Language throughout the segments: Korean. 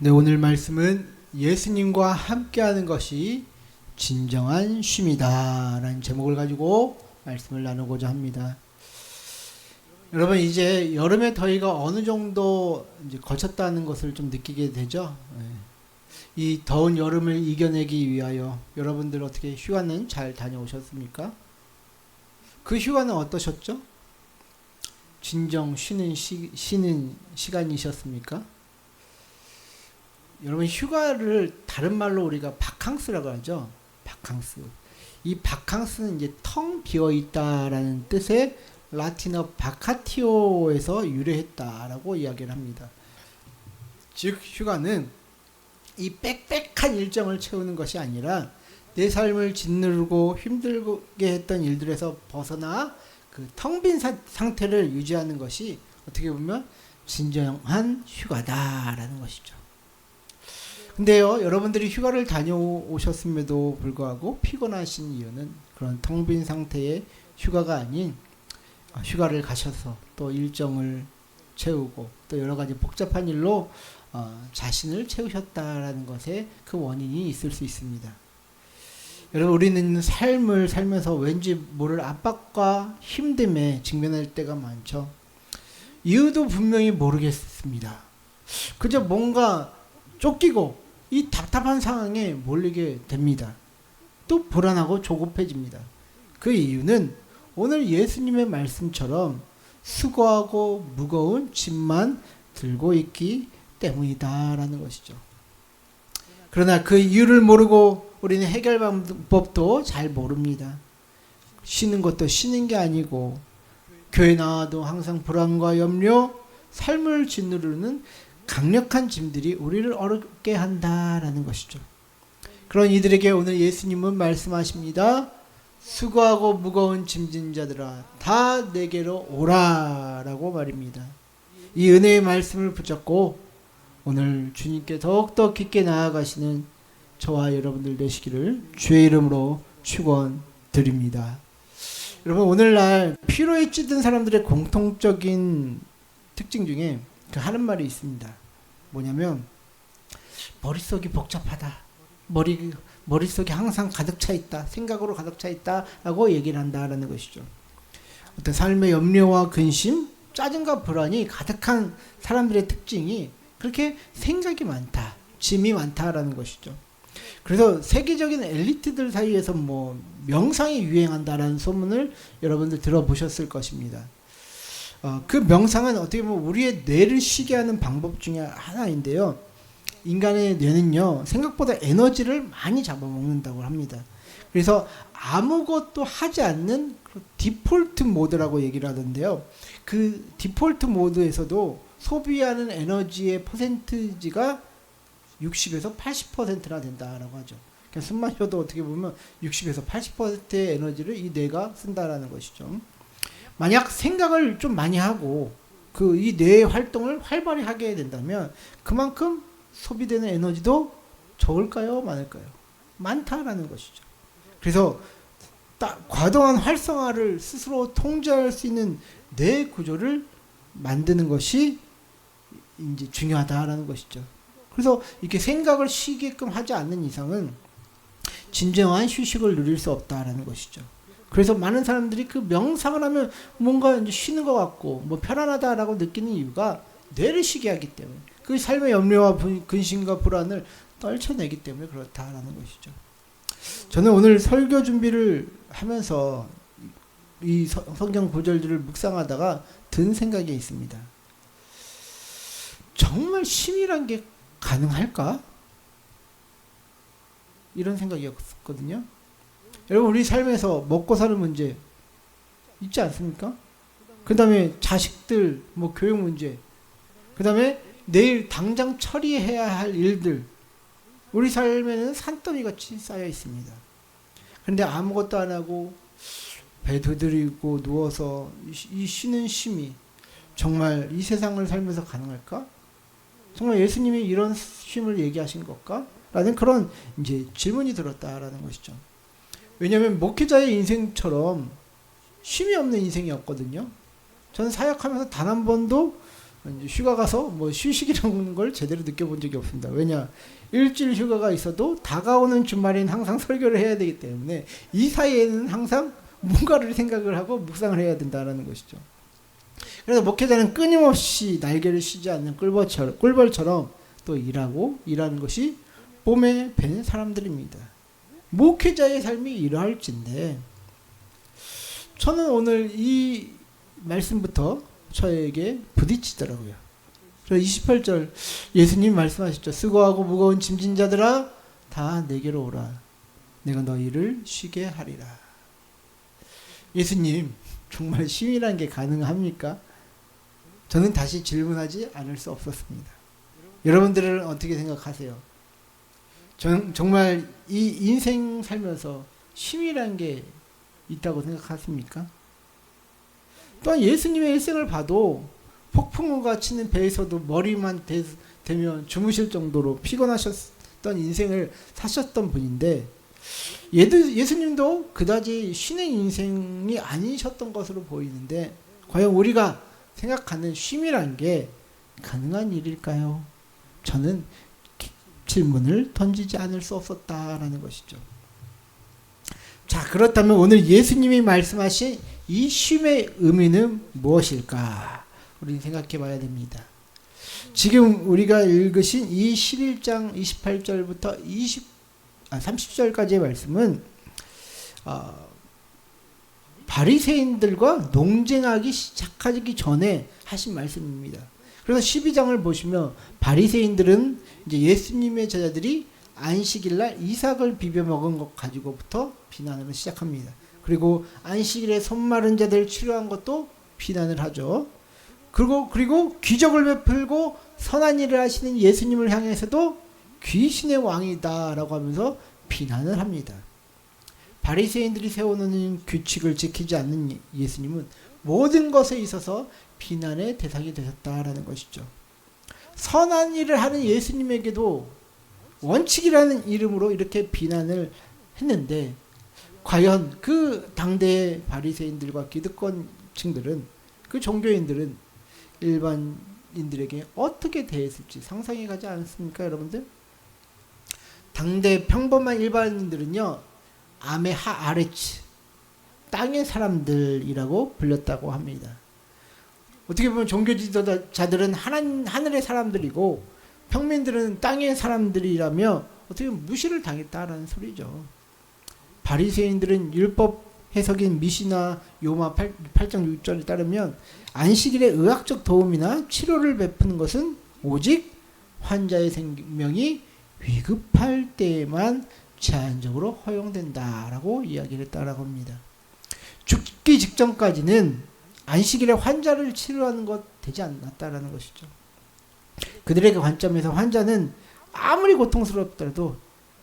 네, 오늘 말씀은 예수님과 함께하는 것이 진정한 쉼이다 라는 제목을 가지고 말씀을 나누고자 합니다. 여러분, 이제 여름의 더위가 어느 정도 이제 거쳤다는 것을 좀 느끼게 되죠. 이 더운 여름을 이겨내기 위하여 여러분들 어떻게 휴가는 잘 다녀오셨습니까? 그 휴가는 어떠셨죠? 진정 쉬는 시간이셨습니까? 여러분, 휴가를 다른 말로 우리가 바캉스라고 하죠. 바캉스. 이 바캉스는 이제 텅 비어 있다라는 뜻의 라틴어 바카티오에서 유래했다라고 이야기를 합니다. 즉, 휴가는 이 빽빽한 일정을 채우는 것이 아니라 내 삶을 짓누르고 힘들게 했던 일들에서 벗어나 그 텅 빈 상태를 유지하는 것이 어떻게 보면 진정한 휴가다라는 것이죠. 근데요, 여러분들이 휴가를 다녀오셨음에도 불구하고 피곤하신 이유는 그런 텅 빈 상태의 휴가가 아닌 휴가를 가셔서 또 일정을 채우고 또 여러 가지 복잡한 일로 자신을 채우셨다라는 것에 그 원인이 있을 수 있습니다. 여러분, 우리는 삶을 살면서 왠지 모를 압박과 힘듦에 직면할 때가 많죠. 이유도 분명히 모르겠습니다. 그저 뭔가 쫓기고 이 답답한 상황에 몰리게 됩니다. 또 불안하고 조급해집니다. 그 이유는 오늘 예수님의 말씀처럼 수고하고 무거운 짐만 들고 있기 때문이다라는 것이죠. 그러나 그 이유를 모르고 우리는 해결 방법도 잘 모릅니다. 쉬는 것도 쉬는 게 아니고 교회 나와도 항상 불안과 염려, 삶을 짓누르는 강력한 짐들이 우리를 어렵게 한다라는 것이죠. 그런 이들에게 오늘 예수님은 말씀하십니다. 수고하고 무거운 짐진 자들아 다 내게로 오라라고 말입니다. 이 은혜의 말씀을 붙잡고 오늘 주님께 더욱더 깊게 나아가시는 저와 여러분들 되시기를 주의 이름으로 축원드립니다. 여러분, 오늘날 피로에 찌든 사람들의 공통적인 특징 중에 하는 말이 있습니다. 뭐냐면 머릿속이 복잡하다. 머릿속이 항상 가득 차 있다. 생각으로 가득 차 있다 라고 얘기를 한다라는 것이죠. 어떤 삶의 염려와 근심, 짜증과 불안이 가득한 사람들의 특징이 그렇게 생각이 많다, 짐이 많다라는 것이죠. 그래서 세계적인 엘리트들 사이에서 명상이 유행한다라는 소문을 여러분들 들어보셨을 것입니다. 그 명상은 어떻게 보면 우리의 뇌를 쉬게 하는 방법 중에 하나인데요. 인간의 뇌는요, 생각보다 에너지를 많이 잡아먹는다고 합니다. 그래서 아무것도 하지 않는 디폴트 모드라고 얘기를 하던데요. 그 디폴트 모드에서도 소비하는 에너지의 퍼센티지가 60에서 80%나 된다라고 하죠. 그냥 숨 마셔도 어떻게 보면 60에서 80%의 에너지를 이 뇌가 쓴다라는 것이죠. 만약 생각을 좀 많이 하고 이 뇌의 활동을 활발히 하게 된다면 그만큼 소비되는 에너지도 적을까요? 많을까요? 많다라는 것이죠. 그래서 과도한 활성화를 스스로 통제할 수 있는 뇌 구조를 만드는 것이 이제 중요하다라는 것이죠. 그래서 이렇게 생각을 쉬게끔 하지 않는 이상은 진정한 휴식을 누릴 수 없다라는 것이죠. 그래서 많은 사람들이 그 명상을 하면 뭔가 이제 쉬는 것 같고 편안하다라고 느끼는 이유가 뇌를 쉬게 하기 때문에 그 삶의 염려와 근심과 불안을 떨쳐내기 때문에 그렇다라는 것이죠. 저는 오늘 설교 준비를 하면서 이 성경 구절들을 묵상하다가 든 생각이 있습니다. 정말 쉼이란 게 가능할까? 이런 생각이었거든요. 여러분, 우리 삶에서 먹고 사는 문제 있지 않습니까? 그 다음에 자식들, 교육 문제, 그 다음에 내일 당장 처리해야 할 일들, 우리 삶에는 산더미같이 쌓여 있습니다. 그런데 아무것도 안 하고 배 두드리고 누워서 이 쉬는 쉼이 정말 이 세상을 살면서 가능할까? 정말 예수님이 이런 쉼을 얘기하신 걸까? 라는 그런 이제 질문이 들었다라는 것이죠. 왜냐하면 목회자의 인생처럼 쉼이 없는 인생이었거든요. 저는 사역하면서 단 한 번도 이제 휴가 가서 뭐 휴식이라는 걸 제대로 느껴본 적이 없습니다. 왜냐? 일주일 휴가가 있어도 다가오는 주말엔 항상 설교를 해야 되기 때문에 이 사이에는 항상 뭔가를 생각을 하고 묵상을 해야 된다는 것이죠. 그래서 목회자는 끊임없이 날개를 쉬지 않는 꿀벌처럼 또 일하는 것이 봄에 밴 사람들입니다. 목회자의 삶이 이러할진데 저는 오늘 이 말씀부터 저에게 부딪히더라고요. 그래서 28절 예수님 말씀하셨죠. 수고하고 무거운 짐진 자들아 다 내게로 오라. 내가 너희를 쉬게 하리라. 예수님 정말 쉼이란 게 가능합니까? 저는 다시 질문하지 않을 수 없었습니다. 여러분들은 어떻게 생각하세요? 정말 이 인생 살면서 쉼이란 게 있다고 생각하십니까? 또한 예수님의 일생을 봐도 폭풍우가 치는 배에서도 머리만 대면 주무실 정도로 피곤하셨던 인생을 사셨던 분인데 예수님도 그다지 쉬는 인생이 아니셨던 것으로 보이는데 과연 우리가 생각하는 쉼이란 게 가능한 일일까요? 저는 질문을 던지지 않을 수 없었다라는 것이죠. 자, 그렇다면 오늘 예수님이 말씀하신 이 쉼의 의미는 무엇일까? 우리는 생각해 봐야 됩니다. 지금 우리가 읽으신 이 11장 28절부터 30절까지의 말씀은 바리새인들과 논쟁하기 시작하기 전에 하신 말씀입니다. 그래서 12장을 보시면 바리새인들은 이제 예수님의 제자들이 안식일날 이삭을 비벼 먹은 것 가지고부터 비난을 시작합니다. 그리고 안식일에 손 마른 자들 치료한 것도 비난을 하죠. 그리고 기적을 베풀고 선한 일을 하시는 예수님을 향해서도 귀신의 왕이다라고 하면서 비난을 합니다. 바리새인들이 세워놓은 규칙을 지키지 않는 예수님은 모든 것에 있어서 비난의 대상이 되셨다라는 것이죠. 선한 일을 하는 예수님에게도 원칙이라는 이름으로 이렇게 비난을 했는데 과연 그 당대의 바리새인들과 기득권층들은 그 종교인들은 일반인들에게 어떻게 대했을지 상상이 가지 않습니까, 여러분들? 당대 평범한 일반인들은요, 아메하 아레츠, 땅의 사람들이라고 불렸다고 합니다. 어떻게 보면 종교 지도자들은 하늘의 사람들이고 평민들은 땅의 사람들이라며 어떻게 보면 무시를 당했다라는 소리죠. 바리새인들은 율법 해석인 미시나 요마 8장 6절에 따르면 안식일에 의학적 도움이나 치료를 베푸는 것은 오직 환자의 생명이 위급할 때에만 제한적으로 허용된다라고 이야기를 했다라고 합니다. 죽기 직전까지는 안식일에 환자를 치료하는 것 되지 않았다라는 것이죠. 그들의 관점에서 환자는 아무리 고통스럽더라도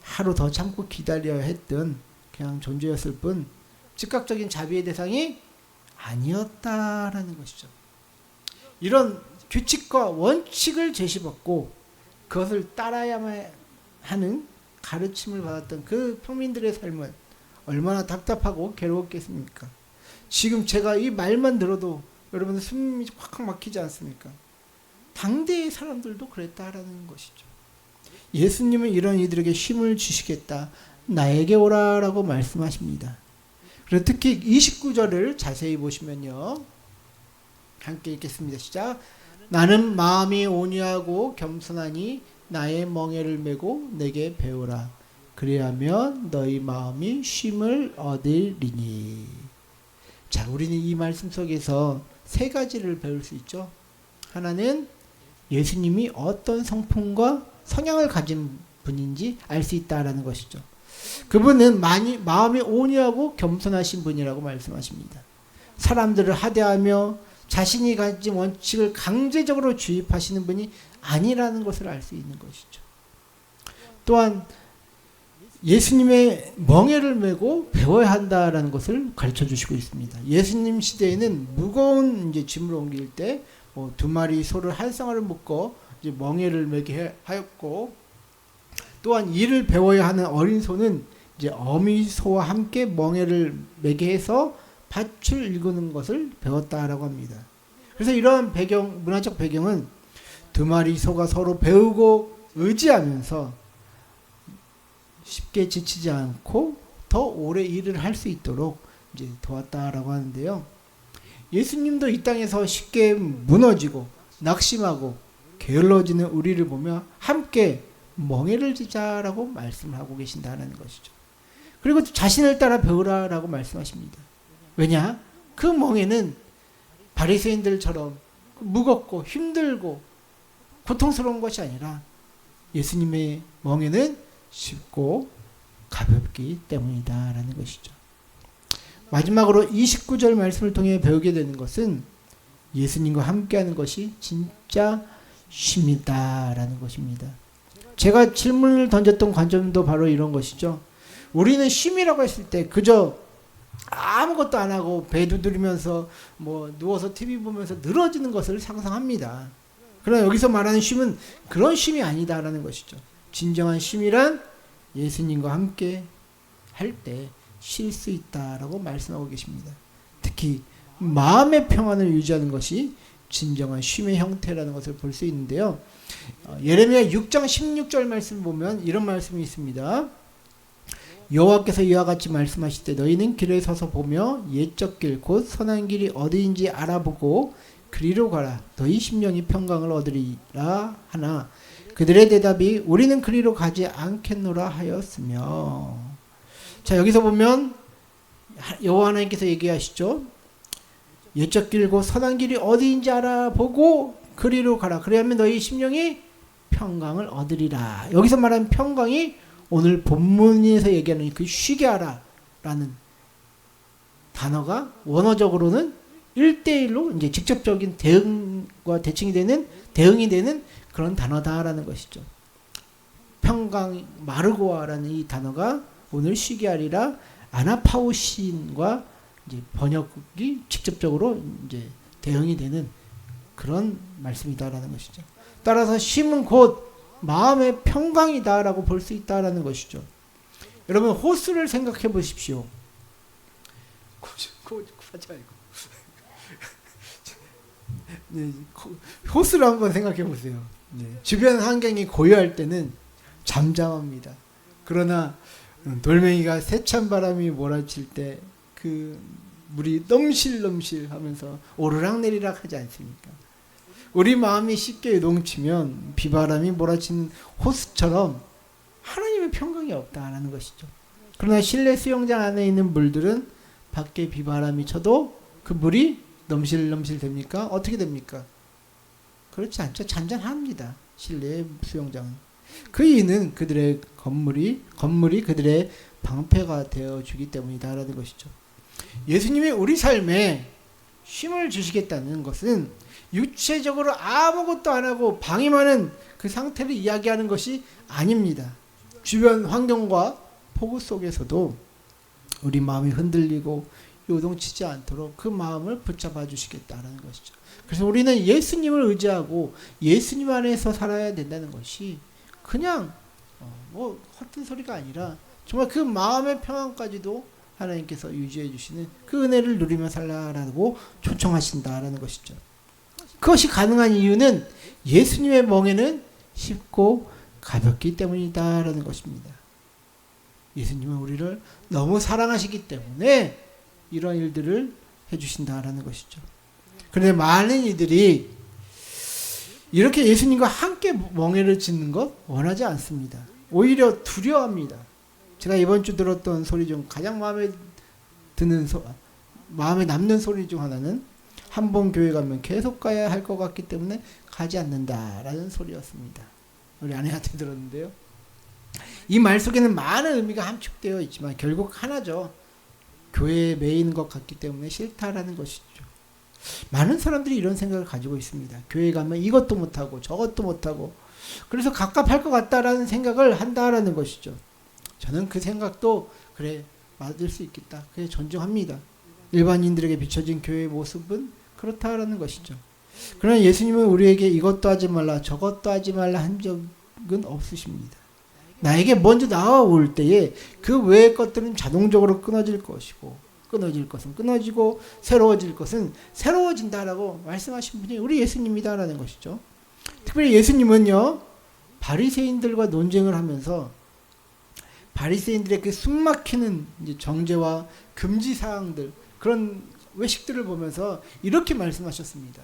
하루 더 참고 기다려야 했던 그냥 존재였을 뿐 즉각적인 자비의 대상이 아니었다라는 것이죠. 이런 규칙과 원칙을 제시받고 그것을 따라야만 하는 가르침을 받았던 그 평민들의 삶은 얼마나 답답하고 괴로웠겠습니까? 지금 제가 이 말만 들어도 여러분들 숨이 확확 막히지 않습니까? 당대의 사람들도 그랬다라는 것이죠. 예수님은 이런 이들에게 쉼을 주시겠다. 나에게 오라라고 말씀하십니다. 그리고 특히 29절을 자세히 보시면요. 함께 읽겠습니다. 시작. 나는 마음이 온유하고 겸손하니 나의 멍에를 메고 내게 배우라. 그리하면 너희 마음이 쉼을 얻으리니. 자, 우리는 이 말씀 속에서 세 가지를 배울 수 있죠. 하나는 예수님이 어떤 성품과 성향을 가진 분인지 알 수 있다라는 것이죠. 그분은 마음이 온유하고 겸손하신 분이라고 말씀하십니다. 사람들을 하대하며 자신이 가진 원칙을 강제적으로 주입하시는 분이 아니라는 것을 알 수 있는 것이죠. 또한 예수님의 멍에를 메고 배워야 한다라는 것을 가르쳐 주시고 있습니다. 예수님 시대에는 무거운 이제 짐을 옮길 때 두 마리 소를 한 쌍을 묶어 이제 멍에를 메게 하였고, 또한 이를 배워야 하는 어린 소는 이제 어미 소와 함께 멍에를 메게 해서 밭을 일구는 것을 배웠다라고 합니다. 그래서 이러한 배경, 문화적 배경은 두 마리 소가 서로 배우고 의지하면서 쉽게 지치지 않고 더 오래 일을 할 수 있도록 이제 도왔다라고 하는데요. 예수님도 이 땅에서 쉽게 무너지고 낙심하고 게을러지는 우리를 보며 함께 멍에를 지자라고 말씀하고 계신다는 것이죠. 그리고 자신을 따라 배우라라고 말씀하십니다. 왜냐? 그 멍에는 바리새인들처럼 무겁고 힘들고 고통스러운 것이 아니라 예수님의 멍에는 쉽고 가볍기 때문이다라는 것이죠. 마지막으로 29절 말씀을 통해 배우게 되는 것은 예수님과 함께하는 것이 진짜 쉽다라는 것입니다. 제가 질문을 던졌던 관점도 바로 이런 것이죠. 우리는 쉼이라고 했을 때 그저 아무것도 안 하고 배 두드리면서 뭐 누워서 TV 보면서 늘어지는 것을 상상합니다. 그러나 여기서 말하는 쉼은 그런 쉼이 아니다라는 것이죠. 진정한 쉼이란 예수님과 함께 할 때 쉴 수 있다라고 말씀하고 계십니다. 특히 마음의 평안을 유지하는 것이 진정한 쉼의 형태라는 것을 볼 수 있는데요. 예레미야 6장 16절 말씀 보면 이런 말씀이 있습니다. 여호와께서 이와 같이 말씀하실 때 너희는 길에 서서 보며 옛적 길 곧 선한 길이 어디인지 알아보고 그리로 가라. 너희 심령이 평강을 얻으리라 하나 그들의 대답이 우리는 그리로 가지 않겠노라 하였으며. 자, 여기서 보면 여호와 하나님께서 얘기하시죠. 옛적 길 곧 선한 길이 어디인지 알아보고 그리로 가라. 그래야면 너희 심령이 평강을 얻으리라. 여기서 말하는 평강이 오늘 본문에서 얘기하는 그 쉬게 하라 라는 단어가 원어적으로는 1대1로 이제 직접적인 대응과 대칭이 되는, 대응이 되는 그런 단어다라는 것이죠. 평강, 마르고아라는 이 단어가 오늘 쉬게 하리라 아나파우신과 이제 번역이 직접적으로 이제 대응이 되는 그런 말씀이다라는 것이죠. 따라서 쉼은 곧 마음의 평강이다라고 볼 수 있다라는 것이죠. 여러분 호수를 생각해 보십시오. 하지 말고. 네, 호수를 한번 생각해 보세요. 네, 주변 환경이 고요할 때는 잠잠합니다. 그러나 돌멩이가 세찬 바람이 몰아칠 때 그 물이 넘실넘실 하면서 오르락내리락 하지 않습니까? 우리 마음이 쉽게 요동치면 비바람이 몰아치는 호수처럼 하나님의 평강이 없다라는 것이죠. 그러나 실내 수영장 안에 있는 물들은 밖에 비바람이 쳐도 그 물이 넘실넘실 됩니까? 어떻게 됩니까? 그렇지 않죠. 잔잔합니다. 실내 수영장은. 그 이유는 그들의 건물이 그들의 방패가 되어주기 때문이다라는 것이죠. 예수님이 우리 삶에 쉼을 주시겠다는 것은 육체적으로 아무것도 안 하고 방임하는 그 상태를 이야기하는 것이 아닙니다. 주변 환경과 폭우 속에서도 우리 마음이 흔들리고 요동치지 않도록 그 마음을 붙잡아 주시겠다는 것이죠. 그래서 우리는 예수님을 의지하고 예수님 안에서 살아야 된다는 것이 그냥 뭐 헛된 소리가 아니라 정말 그 마음의 평안까지도 하나님께서 유지해 주시는 그 은혜를 누리며 살라라고 초청하신다라는 것이죠. 그것이 가능한 이유는 예수님의 멍에는 쉽고 가볍기 때문이다라는 것입니다. 예수님은 우리를 너무 사랑하시기 때문에 이런 일들을 해주신다라는 것이죠. 그런데 많은 이들이 이렇게 예수님과 함께 멍에를 짓는 것 원하지 않습니다. 오히려 두려워합니다. 제가 이번 주 들었던 소리 중 가장 마음에 남는 소리 중 하나는 한 번 교회 가면 계속 가야 할 것 같기 때문에 가지 않는다라는 소리였습니다. 우리 아내한테 들었는데요. 이 말 속에는 많은 의미가 함축되어 있지만 결국 하나죠. 교회에 매이는 것 같기 때문에 싫다라는 것이죠. 많은 사람들이 이런 생각을 가지고 있습니다. 교회 가면 이것도 못하고 저것도 못하고 그래서 갑갑할 것 같다라는 생각을 한다라는 것이죠. 저는 그 생각도 그래 맞을 수 있겠다. 그래 존중합니다. 일반인들에게 비춰진 교회의 모습은 그렇다라는 것이죠. 그러나 예수님은 우리에게 이것도 하지 말라 저것도 하지 말라 한 적은 없으십니다. 나에게 먼저 나아올 때에 그 외의 것들은 자동적으로 끊어질 것이고 끊어질 것은 끊어지고 새로워질 것은 새로워진다라고 말씀하신 분이 우리 예수님이다라는 것이죠. 특별히 예수님은요, 바리새인들과 논쟁을 하면서 바리새인들의 그 숨막히는 이제 정죄와 금지 사항들, 그런 외식들을 보면서 이렇게 말씀하셨습니다.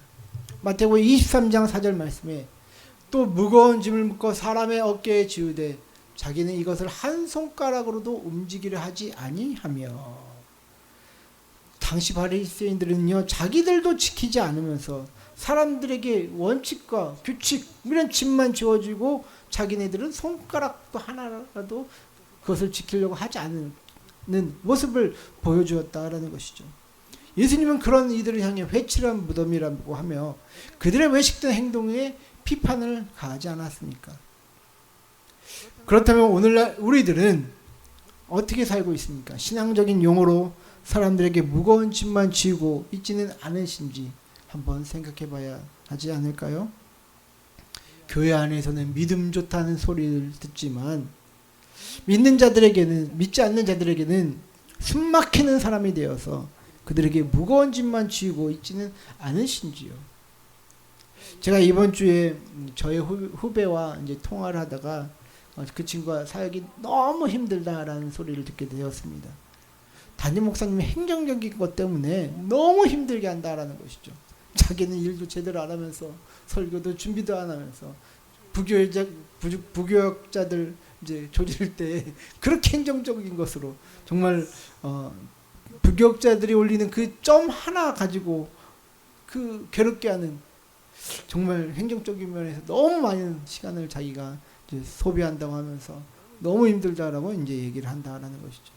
마태복음 23장 4절 말씀에 또 무거운 짐을 묶어 사람의 어깨에 지우되 자기는 이것을 한 손가락으로도 움직이려 하지 아니하며. 당시 바리새인들은요, 자기들도 지키지 않으면서 사람들에게 원칙과 규칙 이런 짐만 지워주고 자기네들은 손가락도 하나라도 그것을 지키려고 하지 않는 모습을 보여주었다라는 것이죠. 예수님은 그런 이들을 향해 회칠한 무덤이라고 하며 그들의 외식된 행동에 비판을 가하지 않았습니까? 그렇다면 오늘날 우리들은 어떻게 살고 있습니까? 신앙적인 용어로 사람들에게 무거운 짐만 지우고 있지는 않으신지 한번 생각해 봐야 하지 않을까요? 교회 안에서는 믿음 좋다는 소리를 듣지만 믿는 자들에게는, 믿지 않는 자들에게는 숨막히는 사람이 되어서 그들에게 무거운 짐만 지우고 있지는 않으신지요. 제가 이번 주에 저의 후배와 이제 통화를 하다가 그 친구가 사역이 너무 힘들다라는 소리를 듣게 되었습니다. 담임 목사님이 행정적인 것 때문에 너무 힘들게 한다라는 것이죠. 자기는 일도 제대로 안 하면서 설교도 준비도 안 하면서 부교역자들 이제 조질 때 그렇게 행정적인 것으로 정말 부교역자들이 올리는 그 점 하나 가지고 그 괴롭게 하는, 정말 행정적인 면에서 너무 많은 시간을 자기가 이제 소비한다고 하면서 너무 힘들다라고 이제 얘기를 한다라는 것이죠.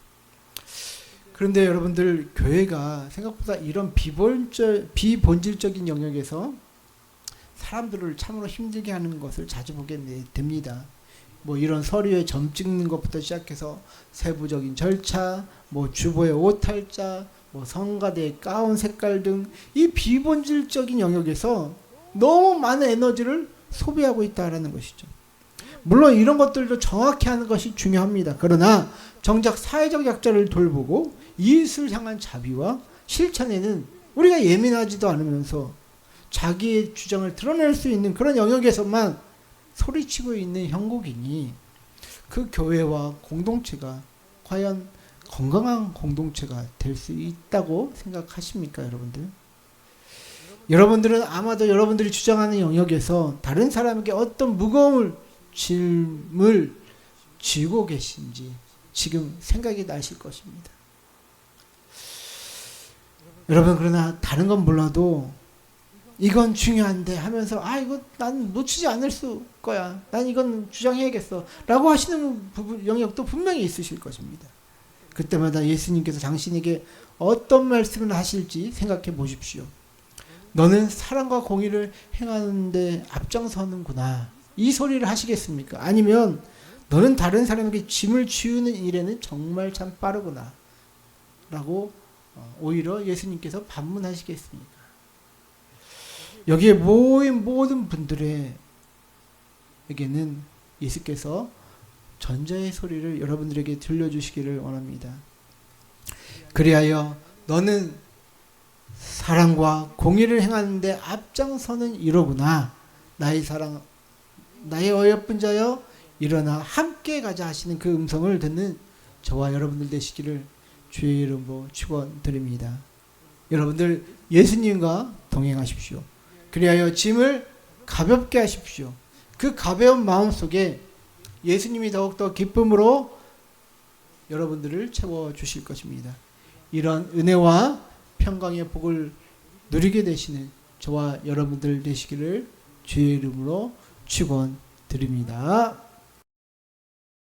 그런데 여러분들, 교회가 생각보다 이런 비본질적인 영역에서 사람들을 참으로 힘들게 하는 것을 자주 보게 됩니다. 뭐 이런 서류에 점 찍는 것부터 시작해서 세부적인 절차, 뭐 주보의 오탈자, 뭐 성가대의 가운 색깔 등 이 비본질적인 영역에서 너무 많은 에너지를 소비하고 있다라는 것이죠. 물론 이런 것들도 정확히 하는 것이 중요합니다. 그러나 정작 사회적 약자를 돌보고 이웃을 향한 자비와 실천에는 우리가 예민하지도 않으면서 자기의 주장을 드러낼 수 있는 그런 영역에서만 소리치고 있는 형국이니 그 교회와 공동체가 과연 건강한 공동체가 될 수 있다고 생각하십니까, 여러분들? 여러분들은 아마도 여러분들이 주장하는 영역에서 다른 사람에게 어떤 무거운 짐을 지고 계신지 지금 생각이 나실 것입니다. 여러분, 그러나 다른 건 몰라도 이건 중요한데 하면서 이거 난 놓치지 않을 수 거야, 난 이건 주장해야겠어 라고 하시는 영역도 분명히 있으실 것입니다. 그때마다 예수님께서 당신에게 어떤 말씀을 하실지 생각해 보십시오. 너는 사랑과 공의를 행하는데 앞장서는구나, 이 소리를 하시겠습니까? 아니면 너는 다른 사람에게 짐을 지우는 일에는 정말 참 빠르구나 라고 오히려 예수님께서 반문하시겠습니까? 여기에 모인 모든 분들에게는 예수께서 전자의 소리를 여러분들에게 들려주시기를 원합니다. 그리하여 너는 사랑과 공의를 행하는데 앞장서는 이로구나. 나의 사랑, 나의 어여쁜 자여 일어나 함께 가자 하시는 그 음성을 듣는 저와 여러분들 되시기를 주의 이름으로 축원드립니다. 여러분들 예수님과 동행하십시오. 그리하여 짐을 가볍게 하십시오. 그 가벼운 마음 속에 예수님이 더욱더 기쁨으로 여러분들을 채워주실 것입니다. 이런 은혜와 평강의 복을 누리게 되시는 저와 여러분들 되시기를 주의 이름으로 축원드립니다.